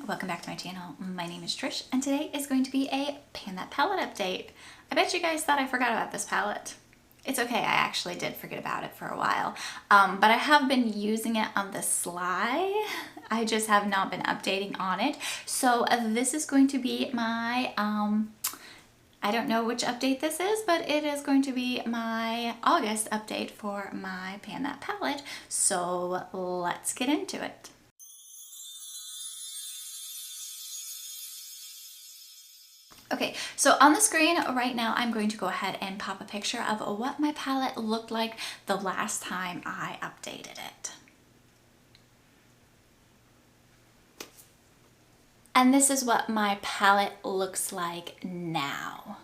welcome back to my channel. My name is Trish and today is going to be a Pan That Palette update. I bet you guys thought I forgot about this palette. It's okay, I actually did forget about it for a while, but I have been using it on the sly. I just have not been updating on it. So this is going to be my, I don't know which update this is, but it is going to be my August update for my Pan That palette. So let's get into it. Okay, so on the screen right now, I'm going to go ahead and pop a picture of what my palette looked like the last time I updated it. And this is what my palette looks like now.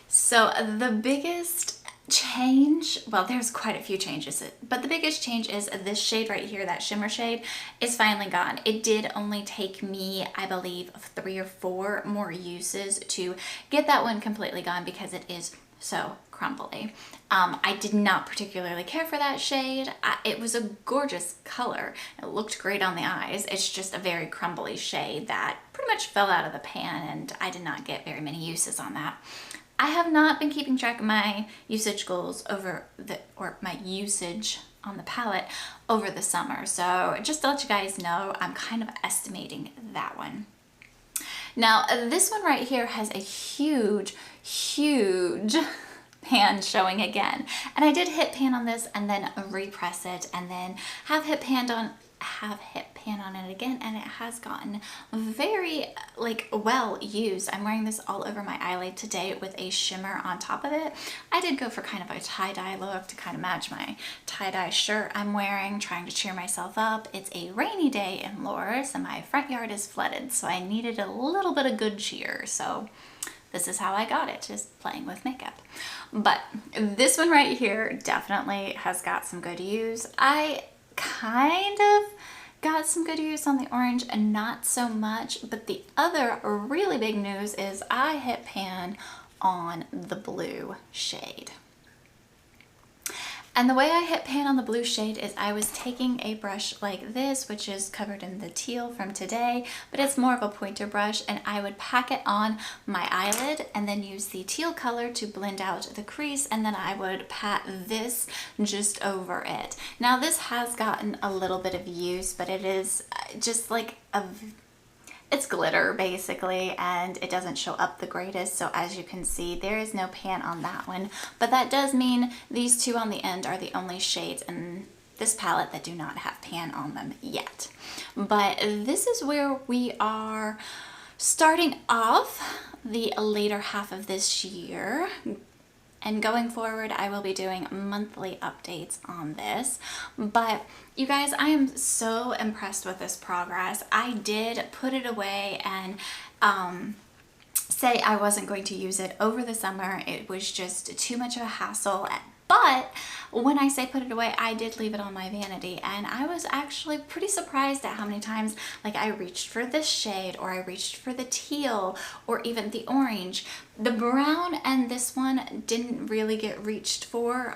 So the biggest change, well, there's quite a few changes, but the biggest change is this shade right here, that shimmer shade, is finally gone. It did only take me, I believe, 3 or 4 more uses to get that one completely gone because it is so crumbly. I did not particularly care for that shade. It was a gorgeous color. It looked great on the eyes. It's just a very crumbly shade that pretty much fell out of the pan, and I did not get very many uses on that. I have not been keeping track of my usage goals or my usage on the palette over the summer. So just to let you guys know, I'm kind of estimating that one. Now, this one right here has a huge pan showing again. And I did hit pan on this and then repress it and then have hit pan on it again, and it has gotten very well used. I'm wearing this all over my eyelid today with a shimmer on top of it. I did go for kind of a tie-dye look to kind of match my tie-dye shirt I'm wearing, trying to cheer myself up. It's a rainy day in Loris and my front yard is flooded, so I needed a little bit of good cheer. So this is how I got it, just playing with makeup. But this one right here definitely has got some good use. I kind of got some good use on the orange and not so much, but the other really big news is I hit pan on the blue shade. And the way I hit pan on the blue shade is I was taking a brush like this, which is covered in the teal from today, but it's more of a pointer brush, and I would pack it on my eyelid and then use the teal color to blend out the crease, and then I would pat this just over it. Now this has gotten a little bit of use, but it is just like it's glitter basically, and it doesn't show up the greatest. So as you can see, there is no pan on that one, but that does mean these two on the end are the only shades in this palette that do not have pan on them yet. But this is where we are starting off the later half of this year. And going forward, I will be doing monthly updates on this. But you guys, I am so impressed with this progress. I did put it away and say I wasn't going to use it over the summer. It was just too much of a hassle. But when I say put it away, I did leave it on my vanity, and I was actually pretty surprised at how many times I reached for this shade, or I reached for the teal, or even the orange. The brown and this one didn't really get reached for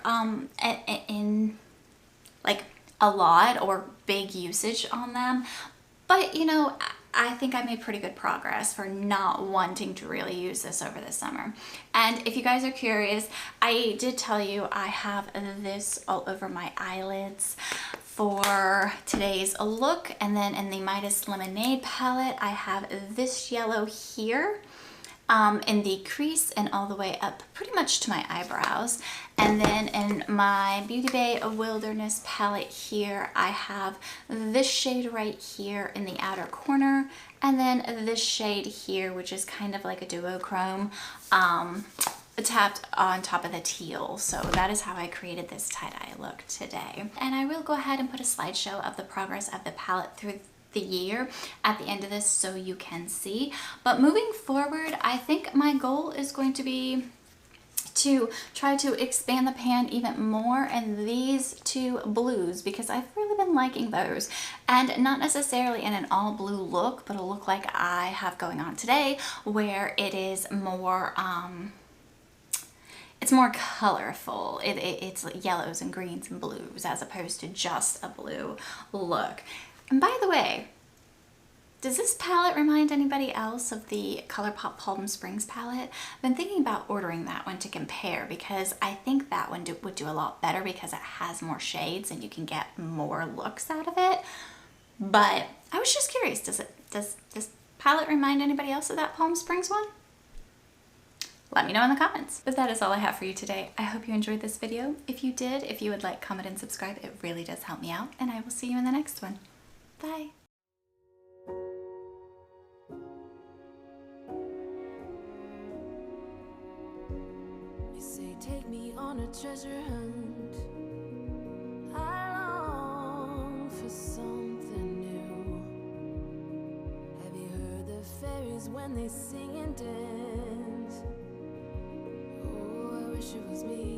in a lot or big usage on them. But you know, I think I made pretty good progress for not wanting to really use this over the summer. And if you guys are curious, I did tell you I have this all over my eyelids for today's look. And then in the Midas Lemonade palette, I have this yellow here in the crease and all the way up pretty much to my eyebrows. And then in my Beauty Bay Wilderness palette here, I have this shade right here in the outer corner, and then this shade here, which is kind of like a duochrome, tapped on top of the teal. So that is how I created this tie-dye look today. And I will go ahead and put a slideshow of the progress of the palette through the year at the end of this so you can see. But moving forward, I think my goal is going to be to try to expand the pan even more in these two blues, because I've really been liking those, and not necessarily in an all blue look, but a look like I have going on today, where it is more it's more colorful. It's yellows and greens and blues as opposed to just a blue look. And by the way, does this palette remind anybody else of the ColourPop Palm Springs palette? I've been thinking about ordering that one to compare because I think that one would do a lot better because it has more shades and you can get more looks out of it. But I was just curious, does this palette remind anybody else of that Palm Springs one? Let me know in the comments. But that is all I have for you today. I hope you enjoyed this video. If you did, if you would like, comment, and subscribe, it really does help me out. And I will see you in the next one. Bye. You say take me on a treasure hunt. I long for something new. Have you heard the fairies when they sing and dance? Oh, I wish it was me.